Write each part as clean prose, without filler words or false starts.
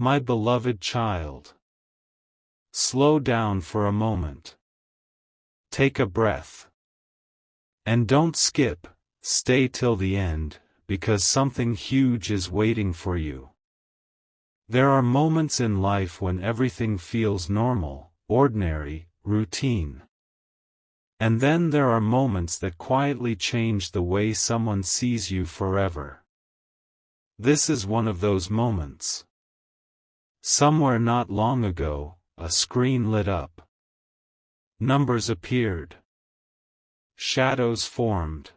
My beloved child. Slow down for a moment. Take a breath. And don't skip, stay till the end, because something huge is waiting for you. There are moments in life when everything feels normal, ordinary, routine. And then there are moments that quietly change the way someone sees you forever. This is one of those moments. Somewhere not long ago, a screen lit up. Numbers appeared. Shadows formed.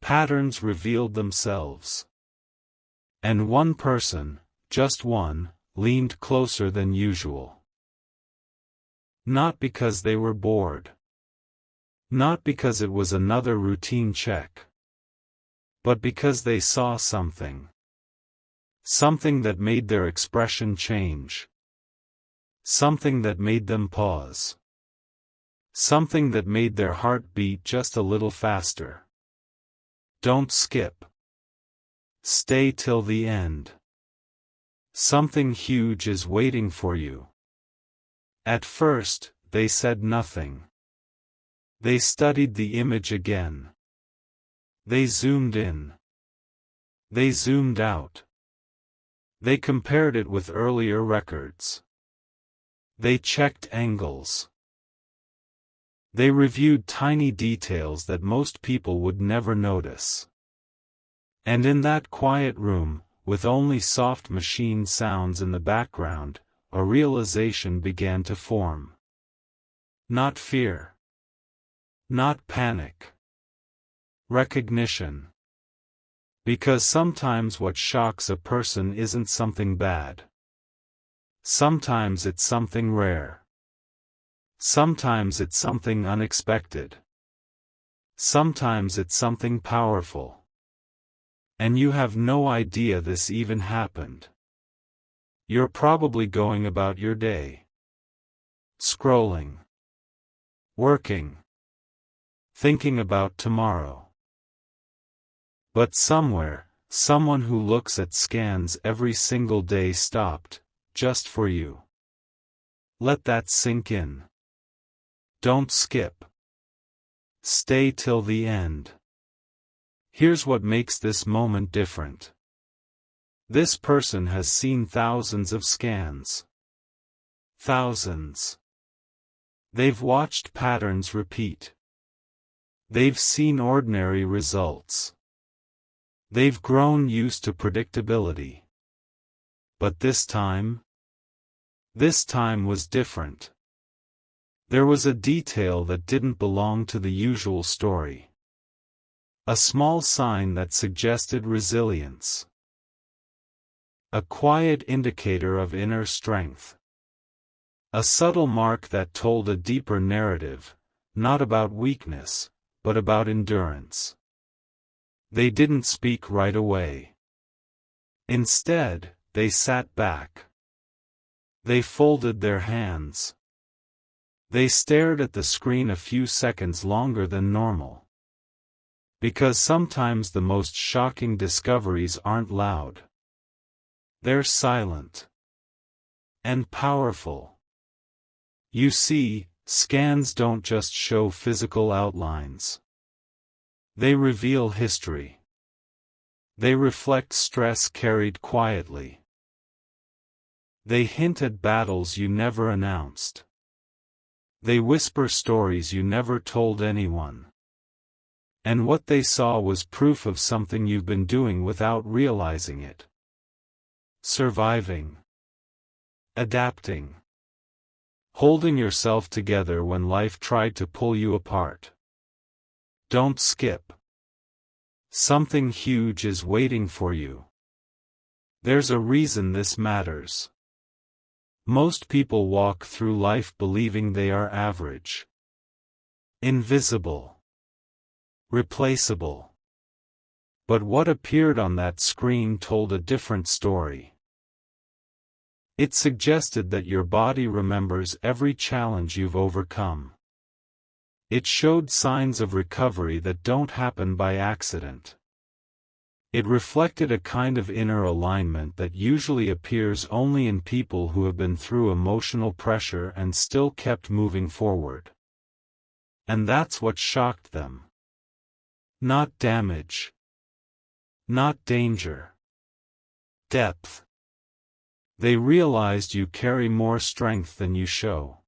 Patterns revealed themselves. And one person, just one, leaned closer than usual. Not because they were bored. Not because it was another routine check. But because they saw something. Something that made their expression change. Something that made them pause. Something that made their heart beat just a little faster. Don't skip. Stay till the end. Something huge is waiting for you. At first, they said nothing. They studied the image again. They zoomed in. They zoomed out. They compared it with earlier records. They checked angles. They reviewed tiny details that most people would never notice. And in that quiet room, with only soft machine sounds in the background, a realization began to form. Not fear. Not panic. Recognition. Because sometimes what shocks a person isn't something bad. Sometimes it's something rare. Sometimes it's something unexpected. Sometimes it's something powerful. And you have no idea this even happened. You're probably going about your day. Scrolling. Working. Thinking about tomorrow. But somewhere, someone who looks at scans every single day stopped, just for you. Let that sink in. Don't skip. Stay till the end. Here's what makes this moment different. This person has seen thousands of scans. Thousands. They've watched patterns repeat. They've seen ordinary results. They've grown used to predictability. But this time was different. There was a detail that didn't belong to the usual story. A small sign that suggested resilience. A quiet indicator of inner strength. A subtle mark that told a deeper narrative, not about weakness, but about endurance. They didn't speak right away. Instead, they sat back. They folded their hands. They stared at the screen a few seconds longer than normal. Because sometimes the most shocking discoveries aren't loud. They're silent. And powerful. You see, scans don't just show physical outlines. They reveal history. They reflect stress carried quietly. They hint at battles you never announced. They whisper stories you never told anyone. And what they saw was proof of something you've been doing without realizing it. Surviving. Adapting. Holding yourself together when life tried to pull you apart. Don't skip. Something huge is waiting for you. There's a reason this matters. Most people walk through life believing they are average. Invisible. Replaceable. But what appeared on that screen told a different story. It suggested that your body remembers every challenge you've overcome. It showed signs of recovery that don't happen by accident. It reflected a kind of inner alignment that usually appears only in people who have been through emotional pressure and still kept moving forward. And that's what shocked them. Not damage. Not danger. Depth. They realized you carry more strength than you show.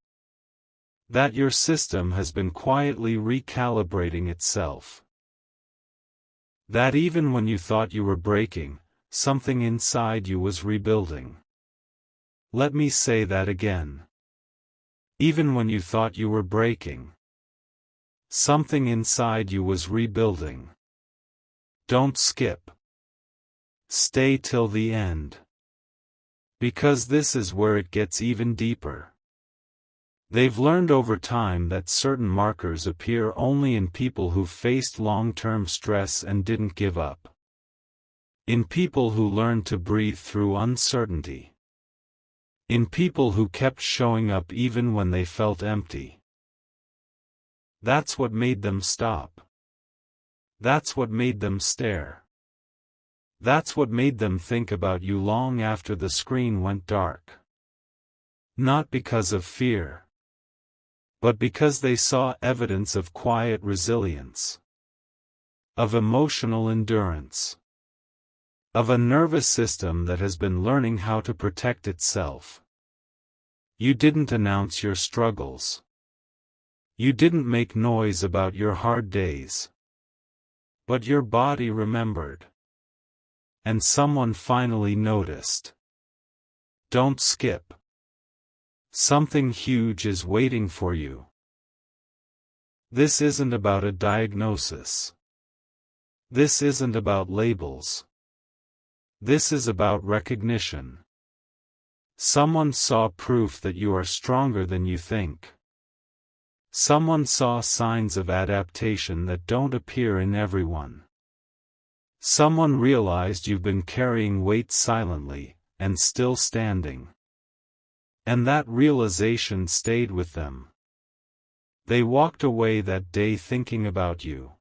That your system has been quietly recalibrating itself. That even when you thought you were breaking, something inside you was rebuilding. Let me say that again. Even when you thought you were breaking, something inside you was rebuilding. Don't skip. Stay till the end. Because this is where it gets even deeper. They've learned over time that certain markers appear only in people who faced long-term stress and didn't give up. In people who learned to breathe through uncertainty. In people who kept showing up even when they felt empty. That's what made them stop. That's what made them stare. That's what made them think about you long after the screen went dark. Not because of fear, but because they saw evidence of quiet resilience, of emotional endurance, of a nervous system that has been learning how to protect itself. You didn't announce your struggles. You didn't make noise about your hard days. But your body remembered. And someone finally noticed. Don't skip. Something huge is waiting for you. This isn't about a diagnosis. This isn't about labels. This is about recognition. Someone saw proof that you are stronger than you think. Someone saw signs of adaptation that don't appear in everyone. Someone realized you've been carrying weight silently, and still standing. And that realization stayed with them. They walked away that day thinking about you.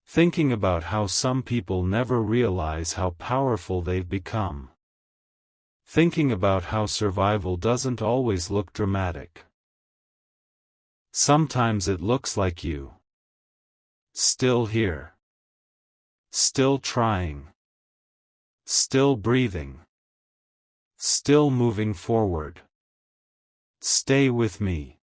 Thinking about how some people never realize how powerful they've become. Thinking about how survival doesn't always look dramatic. Sometimes it looks like you. Still here. Still trying. Still breathing. Still moving forward. Stay with me.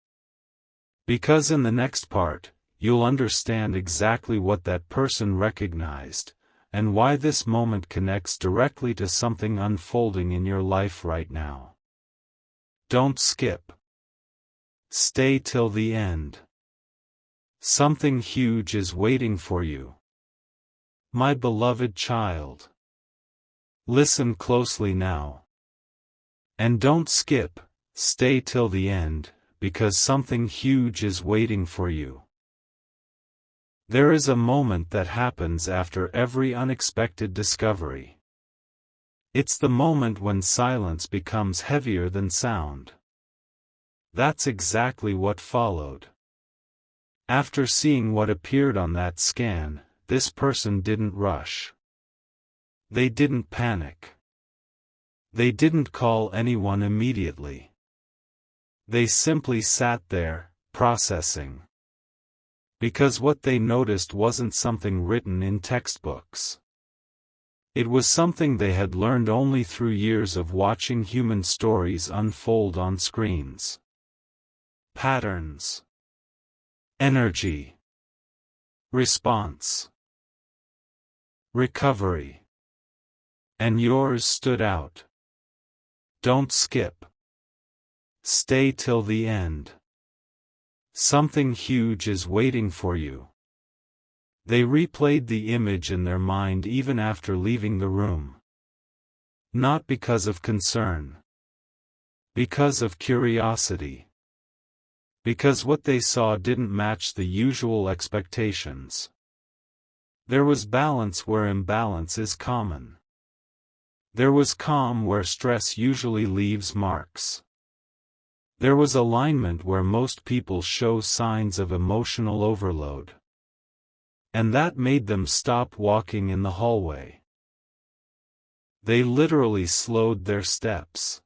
Because in the next part, you'll understand exactly what that person recognized, and why this moment connects directly to something unfolding in your life right now. Don't skip. Stay till the end. Something huge is waiting for you. My beloved child. Listen closely now. And don't skip, stay till the end, because something huge is waiting for you. There is a moment that happens after every unexpected discovery. It's the moment when silence becomes heavier than sound. That's exactly what followed. After seeing what appeared on that scan, this person didn't rush. They didn't panic. They didn't call anyone immediately. They simply sat there, processing. Because what they noticed wasn't something written in textbooks. It was something they had learned only through years of watching human stories unfold on screens. Patterns. Energy. Response. Recovery. And yours stood out. Don't skip. Stay till the end. Something huge is waiting for you. They replayed the image in their mind even after leaving the room. Not because of concern. Because of curiosity. Because what they saw didn't match the usual expectations. There was balance where imbalance is common. There was calm where stress usually leaves marks. There was alignment where most people show signs of emotional overload. And that made them stop walking in the hallway. They literally slowed their steps.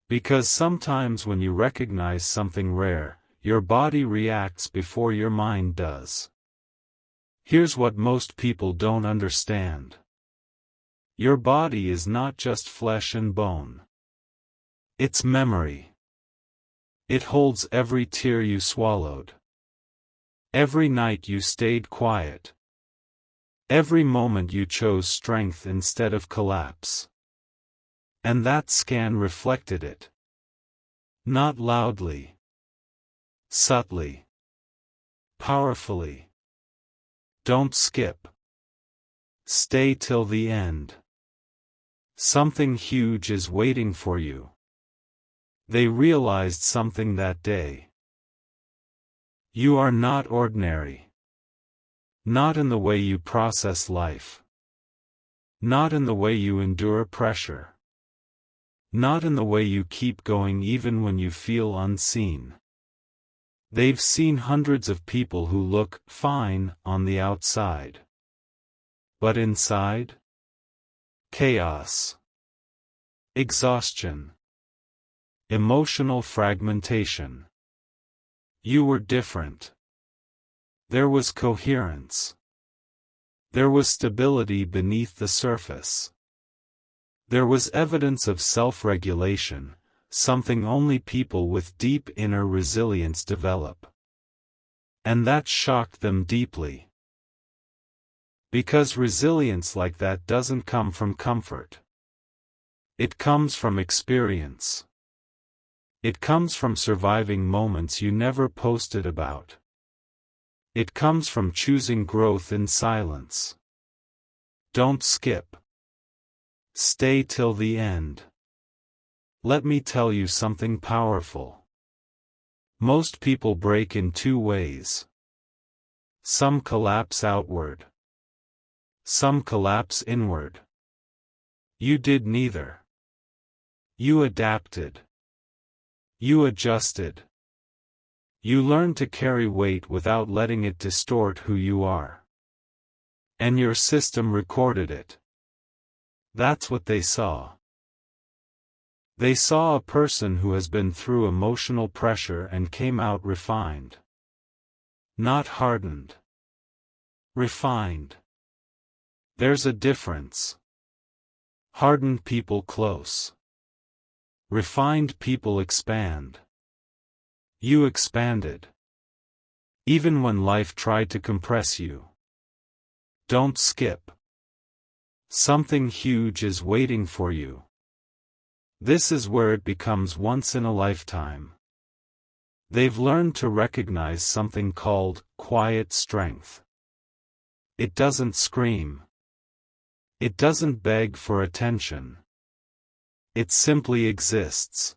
Because sometimes when you recognize something rare, your body reacts before your mind does. Here's what most people don't understand. Your body is not just flesh and bone. It's memory. It holds every tear you swallowed. Every night you stayed quiet. Every moment you chose strength instead of collapse. And that scan reflected it. Not loudly. Subtly. Powerfully. Don't skip. Stay till the end. Something huge is waiting for you. They realized something that day. You are not ordinary. Not in the way you process life. Not in the way you endure pressure. Not in the way you keep going even when you feel unseen. They've seen hundreds of people who look fine on the outside. But inside? Chaos. Exhaustion. Emotional fragmentation. You were different. There was coherence. There was stability beneath the surface. There was evidence of self-regulation, something only people with deep inner resilience develop. And that shocked them deeply. Because resilience like that doesn't come from comfort. It comes from experience. It comes from surviving moments you never posted about. It comes from choosing growth in silence. Don't skip. Stay till the end. Let me tell you something powerful. Most people break in two ways. Some collapse outward. Some collapse inward. You did neither. You adapted. You adjusted. You learned to carry weight without letting it distort who you are. And your system recorded it. That's what they saw. They saw a person who has been through emotional pressure and came out refined. Not hardened. Refined. There's a difference. Hardened people close. Refined people expand. You expanded. Even when life tried to compress you. Don't skip. Something huge is waiting for you. This is where it becomes once in a lifetime. They've learned to recognize something called quiet strength. It doesn't scream. It doesn't beg for attention. It simply exists.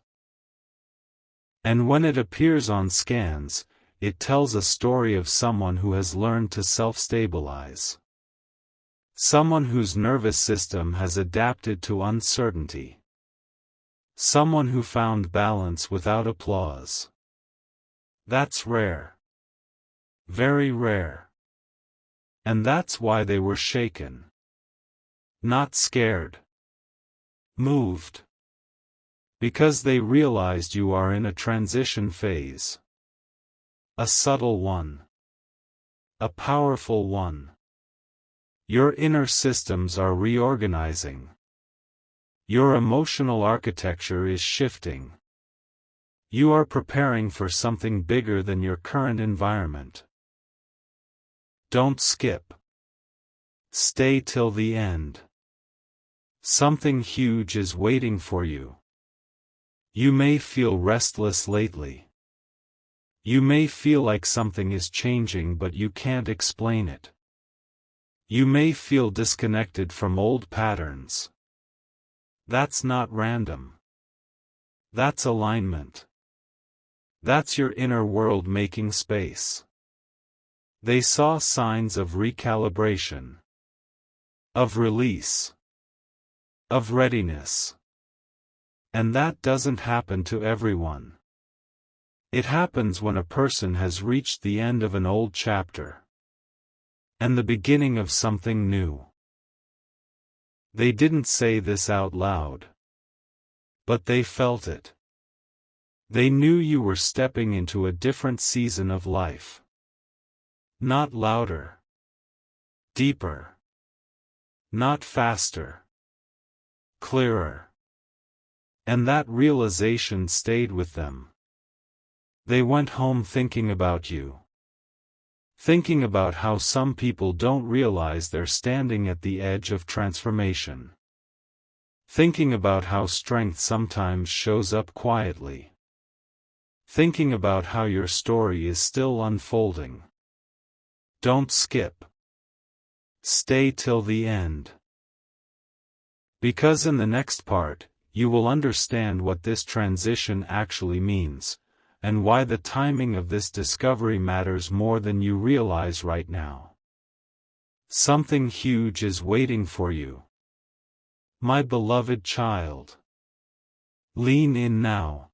And when it appears on scans, it tells a story of someone who has learned to self-stabilize. Someone whose nervous system has adapted to uncertainty. Someone who found balance without applause. That's rare. Very rare. And that's why they were shaken. Not scared. Moved. Because they realized you are in a transition phase. A subtle one. A powerful one. Your inner systems are reorganizing. Your emotional architecture is shifting. You are preparing for something bigger than your current environment. Don't skip. Stay till the end. Something huge is waiting for you. You may feel restless lately. You may feel like something is changing but you can't explain it. You may feel disconnected from old patterns. That's not random. That's alignment. That's your inner world making space. They saw signs of recalibration. Of release. Of readiness. And that doesn't happen to everyone. It happens when a person has reached the end of an old chapter. and the beginning of something new. They didn't say this out loud, but they felt it. They knew you were stepping into a different season of life. Not louder. Deeper. Not faster. Clearer. And that realization stayed with them. They went home thinking about you. Thinking about how some people don't realize they're standing at the edge of transformation. Thinking about how strength sometimes shows up quietly. Thinking about how your story is still unfolding. Don't skip. Stay till the end. Because in the next part, you will understand what this transition actually means, and why the timing of this discovery matters more than you realize right now. Something huge is waiting for you. My beloved child. Lean in now.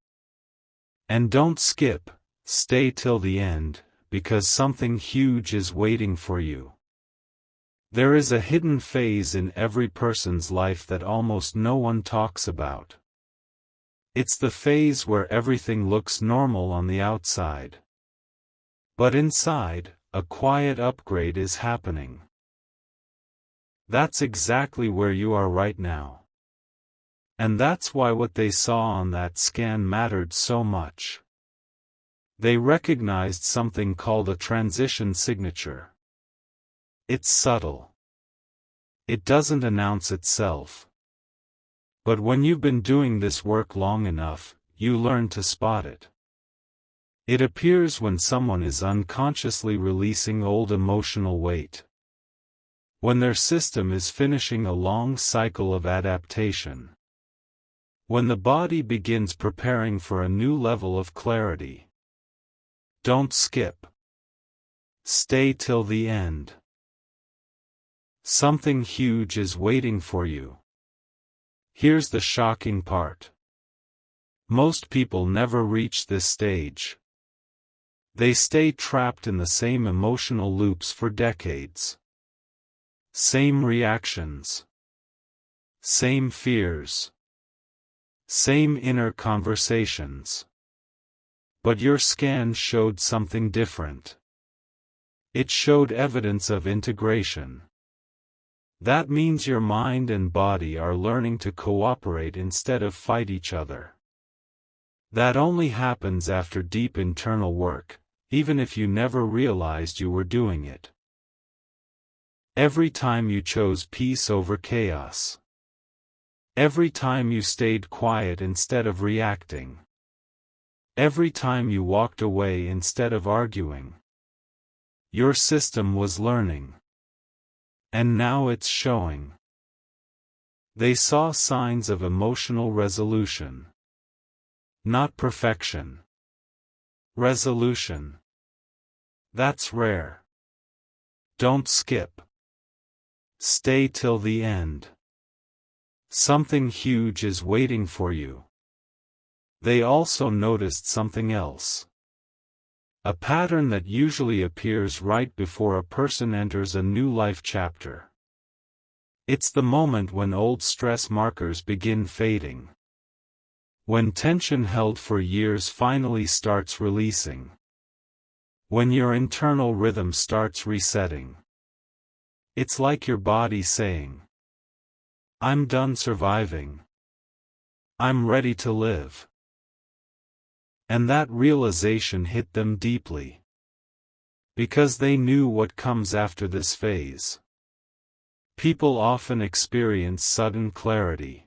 And don't skip, stay till the end, because something huge is waiting for you. There is a hidden phase in every person's life that almost no one talks about. It's the phase where everything looks normal on the outside. But inside, a quiet upgrade is happening. That's exactly where you are right now. And that's why what they saw on that scan mattered so much. They recognized something called a transition signature. It's subtle. It doesn't announce itself. But when you've been doing this work long enough, you learn to spot it. It appears when someone is unconsciously releasing old emotional weight. When their system is finishing a long cycle of adaptation. When the body begins preparing for a new level of clarity. Don't skip. Stay till the end. Something huge is waiting for you. Here's the shocking part. Most people never reach this stage. They stay trapped in the same emotional loops for decades. Same reactions. Same fears. Same inner conversations. But your scan showed something different. It showed evidence of integration. That means your mind and body are learning to cooperate instead of fight each other. That only happens after deep internal work, even if you never realized you were doing it. Every time you chose peace over chaos. Every time you stayed quiet instead of reacting. Every time you walked away instead of arguing. Your system was learning. And now it's showing. They saw signs of emotional resolution. Not perfection. Resolution. That's rare. Don't skip. Stay till the end. Something huge is waiting for you. They also noticed something else. A pattern that usually appears right before a person enters a new life chapter. It's the moment when old stress markers begin fading. When tension held for years finally starts releasing. When your internal rhythm starts resetting. It's like your body saying, I'm done surviving. I'm ready to live. And that realization hit them deeply. Because they knew what comes after this phase. People often experience sudden clarity.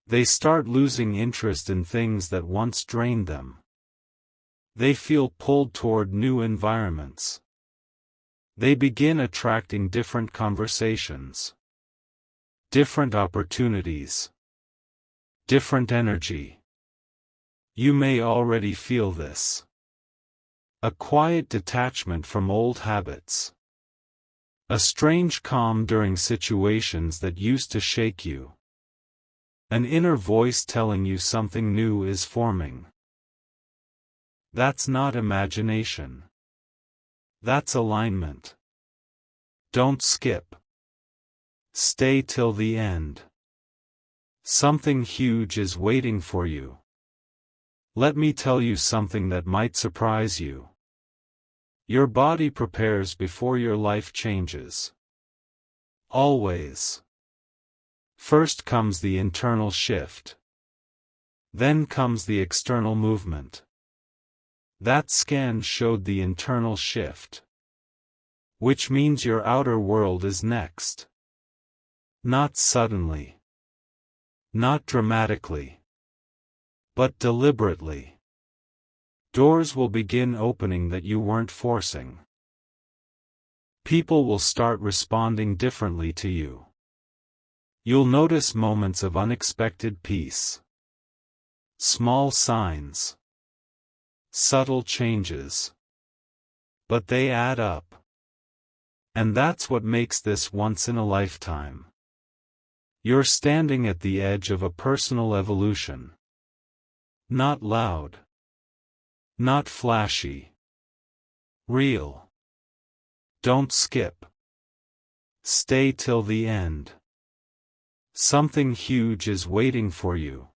They start losing interest in things that once drained them. They feel pulled toward new environments. They begin attracting different conversations. Different opportunities. Different energy. You may already feel this. A quiet detachment from old habits. A strange calm during situations that used to shake you. An inner voice telling you something new is forming. That's not imagination. That's alignment. Don't skip. Stay till the end. Something huge is waiting for you. Let me tell you something that might surprise you. Your body prepares before your life changes. Always. First comes the internal shift. Then comes the external movement. That scan showed the internal shift. Which means your outer world is next. Not suddenly. Not dramatically. But deliberately. Doors will begin opening that you weren't forcing. People will start responding differently to you. You'll notice moments of unexpected peace. Small signs. Subtle changes. But they add up. And that's what makes this once in a lifetime. You're standing at the edge of a personal evolution. Not loud. Not flashy. Real. Don't skip. Stay till the end. Something huge is waiting for you.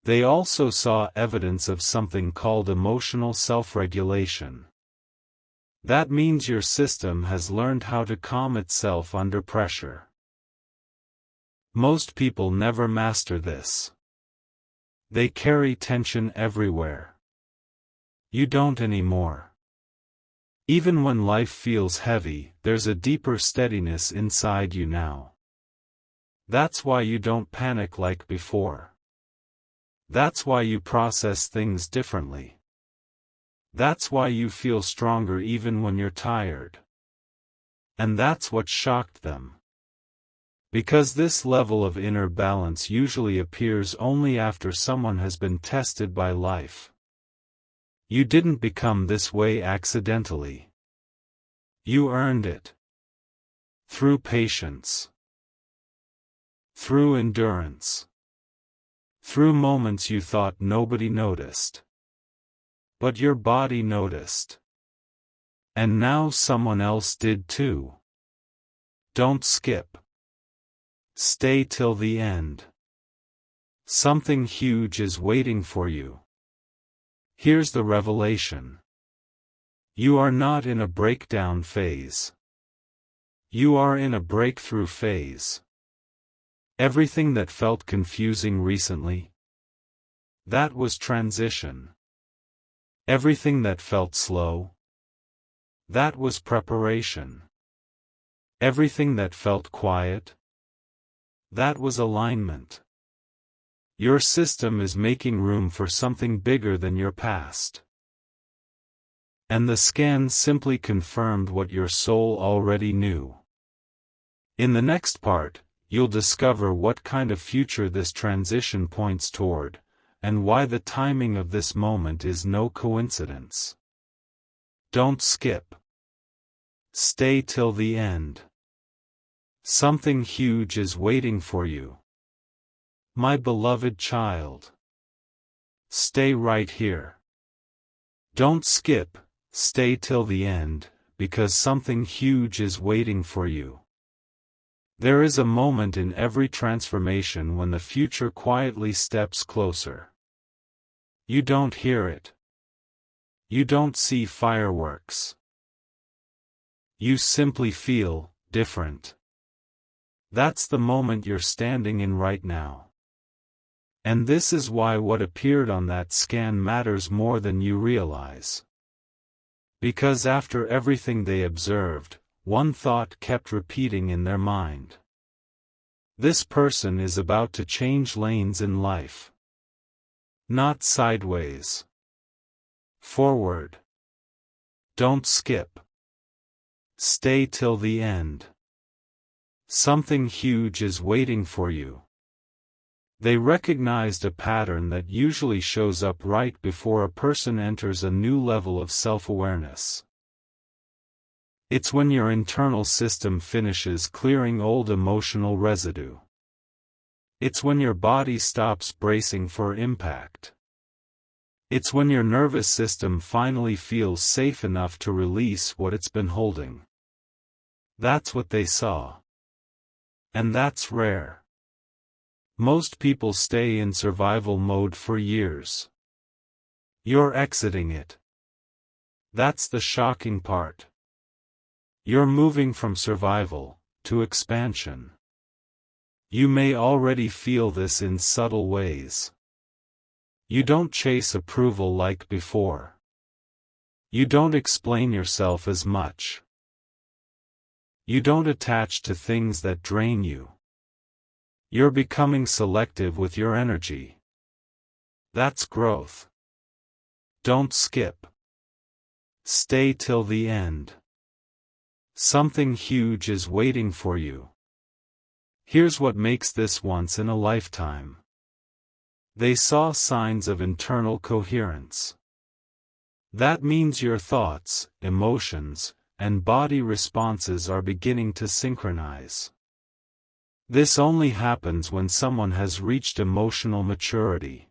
They also saw evidence of something called emotional self-regulation. That means your system has learned how to calm itself under pressure. Most people never master this. They carry tension everywhere. You don't anymore. Even when life feels heavy, there's a deeper steadiness inside you now. That's why you don't panic like before. That's why you process things differently. That's why you feel stronger even when you're tired. And that's what shocked them. Because this level of inner balance usually appears only after someone has been tested by life. You didn't become this way accidentally. You earned it. Through patience. Through endurance. Through moments you thought nobody noticed. But your body noticed. And now someone else did too. Don't skip. Stay till the end. Something huge is waiting for you. Here's the revelation. You are not in a breakdown phase. You are in a breakthrough phase. Everything that felt confusing recently, that was transition. Everything that felt slow, that was preparation. Everything that felt quiet, that was alignment. Your system is making room for something bigger than your past. And the scan simply confirmed what your soul already knew. In the next part, you'll discover what kind of future this transition points toward, and why the timing of this moment is no coincidence. Don't skip. Stay till the end. Something huge is waiting for you. My beloved child. Stay right here. Don't skip, stay till the end, because something huge is waiting for you. There is a moment in every transformation when the future quietly steps closer. You don't hear it. You don't see fireworks. You simply feel different. That's the moment you're standing in right now. And this is why what appeared on that scan matters more than you realize. Because after everything they observed, one thought kept repeating in their mind. This person is about to change lanes in life. Not sideways. Forward. Don't skip. Stay till the end. Something huge is waiting for you. They recognized a pattern that usually shows up right before a person enters a new level of self-awareness. It's when your internal system finishes clearing old emotional residue. It's when your body stops bracing for impact. It's when your nervous system finally feels safe enough to release what it's been holding. That's what they saw. And that's rare. Most people stay in survival mode for years. You're exiting it. That's the shocking part. You're moving from survival to expansion. You may already feel this in subtle ways. You don't chase approval like before. You don't explain yourself as much. You don't attach to things that drain you. You're becoming selective with your energy. That's growth. Don't skip. Stay till the end. Something huge is waiting for you. Here's what makes this once in a lifetime. They saw signs of internal coherence. That means your thoughts, emotions, and body responses are beginning to synchronize. This only happens when someone has reached emotional maturity.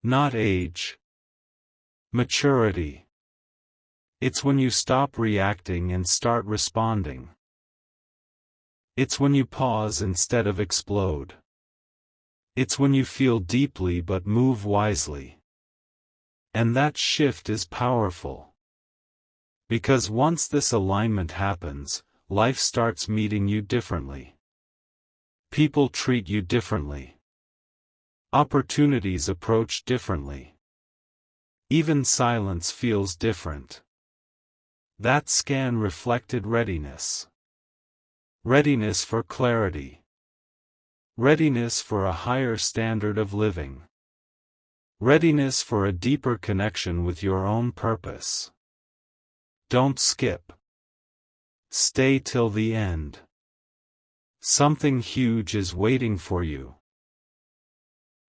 Not age. Maturity. It's when you stop reacting and start responding. It's when you pause instead of explode. It's when you feel deeply but move wisely. And that shift is powerful. Because once this alignment happens, life starts meeting you differently. People treat you differently. Opportunities approach differently. Even silence feels different. That scan reflected readiness. Readiness for clarity. Readiness for a higher standard of living. Readiness for a deeper connection with your own purpose. Don't skip. Stay till the end. Something huge is waiting for you.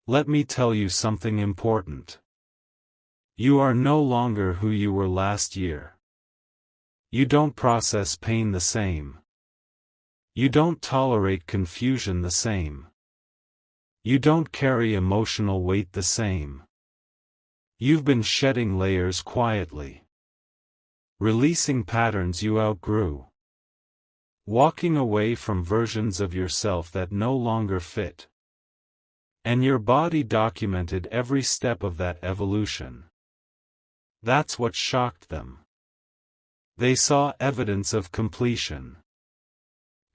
Let me tell you something important. You are no longer who you were last year. You don't process pain the same. You don't tolerate confusion the same. You don't carry emotional weight the same. You've been shedding layers quietly. Releasing patterns you outgrew. Walking away from versions of yourself that no longer fit. And your body documented every step of that evolution. That's what shocked them. They saw evidence of completion.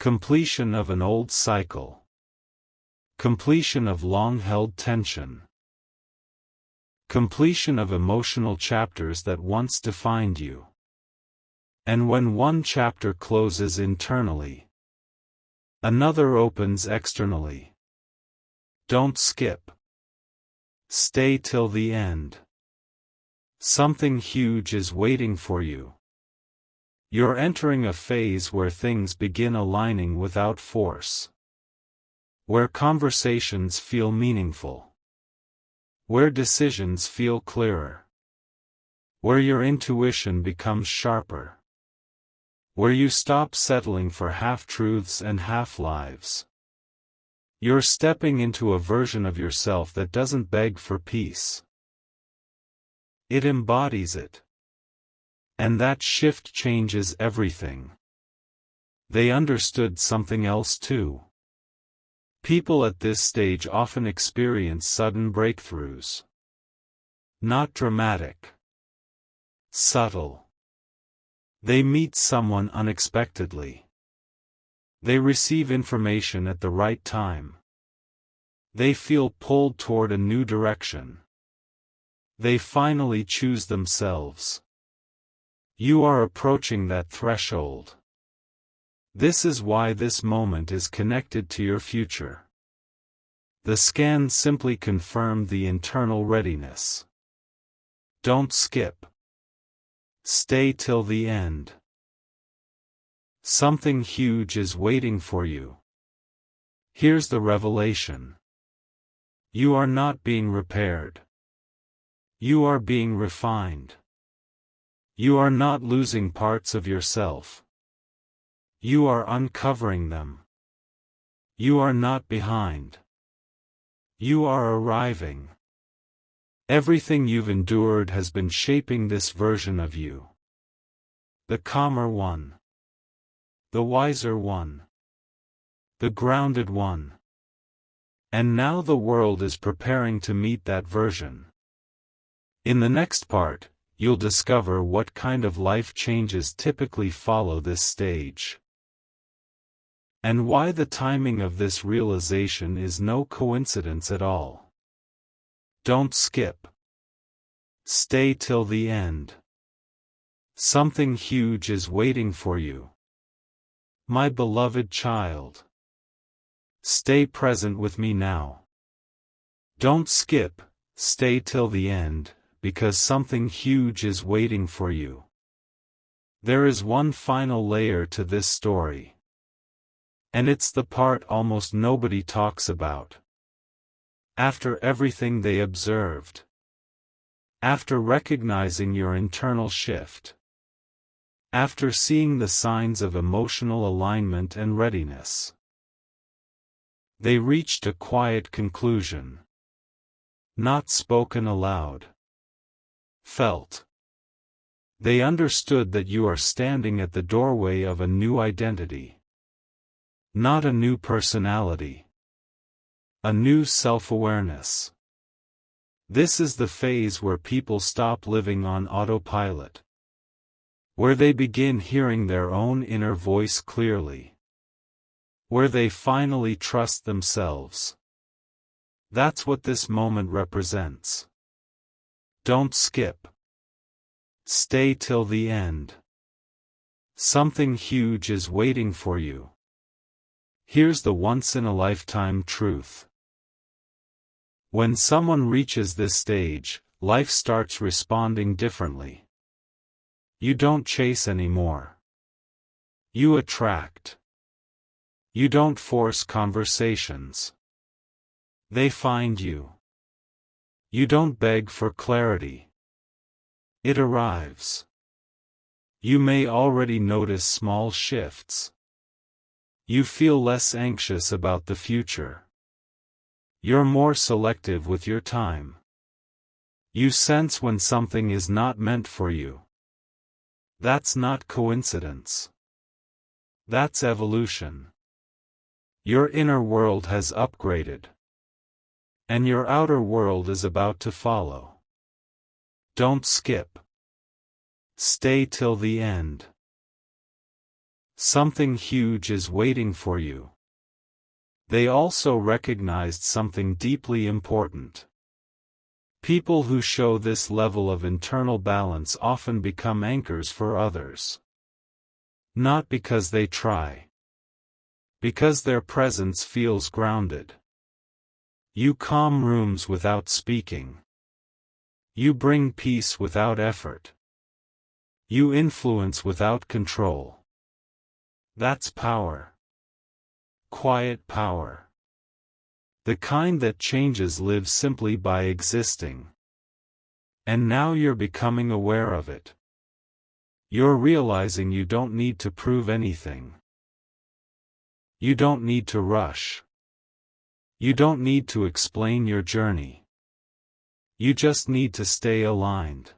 Completion of an old cycle. Completion of long-held tension. Completion of emotional chapters that once defined you. And when one chapter closes internally, another opens externally. Don't skip. Stay till the end. Something huge is waiting for you. You're entering a phase where things begin aligning without force. Where conversations feel meaningful. Where decisions feel clearer. Where your intuition becomes sharper. Where you stop settling for half-truths and half-lives. You're stepping into a version of yourself that doesn't beg for peace. It embodies it. And that shift changes everything. They understood something else too. People at this stage often experience sudden breakthroughs. Not dramatic. Subtle. They meet someone unexpectedly. They receive information at the right time. They feel pulled toward a new direction. They finally choose themselves. You are approaching that threshold. This is why this moment is connected to your future. The scan simply confirmed the internal readiness. Don't skip. Stay till the end. Something huge is waiting for you. Here's the revelation. You are not being repaired. You are being refined. You are not losing parts of yourself. You are uncovering them. You are not behind. You are arriving. Everything you've endured has been shaping this version of you. The calmer one. the wiser one, the grounded one. And now the world is preparing to meet that version. In the next part, you'll discover what kind of life changes typically follow this stage, and why the timing of this realization is no coincidence at all. Don't skip. Stay till the end. Something huge is waiting for you. My beloved child. Stay present with me now. Don't skip, stay till the end, because something huge is waiting for you. There is one final layer to this story. And it's the part almost nobody talks about. After everything they observed, after recognizing your internal shift, after seeing the signs of emotional alignment and readiness, they reached a quiet conclusion. Not spoken aloud. Felt. They understood that you are standing at the doorway of a new identity. Not a new personality. A new self-awareness. This is the phase where people stop living on autopilot, where they begin hearing their own inner voice clearly, where they finally trust themselves. That's what this moment represents. Don't skip. Stay till the end. Something huge is waiting for you. Here's the once-in-a-lifetime truth. When someone reaches this stage, life starts responding differently. You don't chase anymore. You attract. You don't force conversations. They find you. You don't beg for clarity. It arrives. You may already notice small shifts. You feel less anxious about the future. You're more selective with your time. You sense when something is not meant for you. That's not coincidence. That's evolution. Your inner world has upgraded. And your outer world is about to follow. Don't skip. Stay till the end. Something huge is waiting for you. They also recognized something deeply important. People who show this level of internal balance often become anchors for others. Not because they try. Because their presence feels grounded. You calm rooms without speaking. You bring peace without effort. You influence without control. That's power. Quiet power. The kind that changes lives simply by existing. And now you're becoming aware of it. You're realizing you don't need to prove anything. You don't need to rush. You don't need to explain your journey. You just need to stay aligned.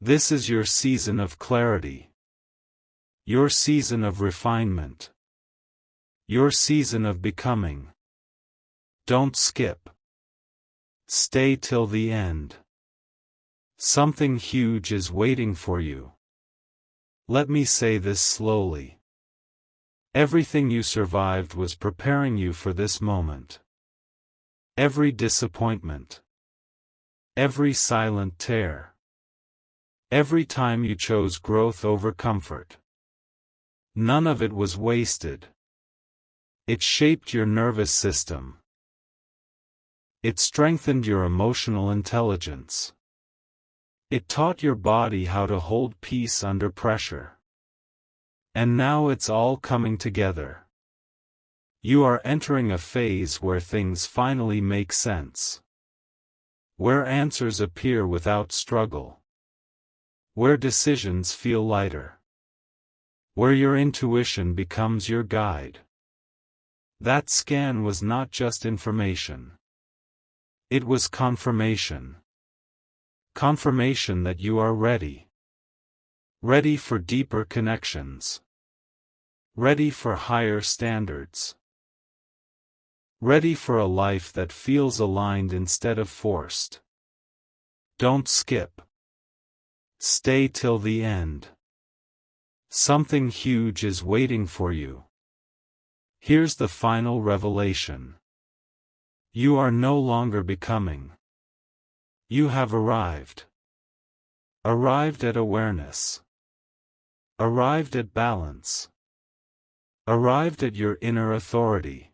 This is your season of clarity. Your season of refinement. Your season of becoming. Don't skip. Stay till the end. Something huge is waiting for you. Let me say this slowly. Everything you survived was preparing you for this moment. Every disappointment. Every silent tear. Every time you chose growth over comfort. None of it was wasted. It shaped your nervous system. It strengthened your emotional intelligence. It taught your body how to hold peace under pressure. And now it's all coming together. You are entering a phase where things finally make sense. Where answers appear without struggle. Where decisions feel lighter. Where your intuition becomes your guide. That scan was not just information. It was confirmation. Confirmation that you are ready. Ready for deeper connections. Ready for higher standards. Ready for a life that feels aligned instead of forced. Don't skip. Stay till the end. Something huge is waiting for you. Here's the final revelation. You are no longer becoming. You have arrived. Arrived at awareness. Arrived at balance. Arrived at your inner authority.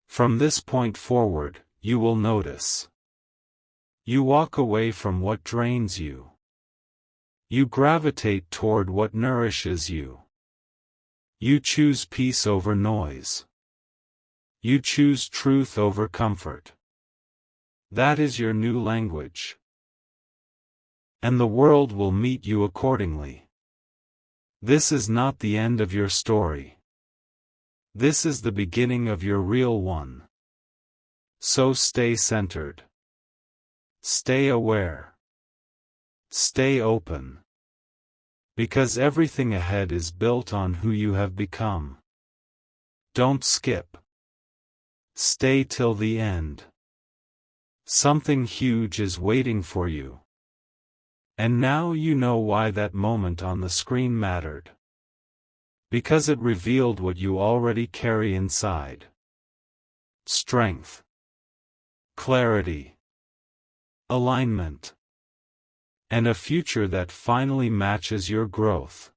From this point forward, you will notice. You walk away from what drains you. You gravitate toward what nourishes you. You choose peace over noise. You choose truth over comfort. That is your new language. And the world will meet you accordingly. This is not the end of your story. This is the beginning of your real one. So stay centered. Stay aware. Stay open. Because everything ahead is built on who you have become. Don't skip. Stay till the end. Something huge is waiting for you. And now you know why that moment on the screen mattered. Because it revealed what you already carry inside. Strength. Clarity. Alignment. And a future that finally matches your growth.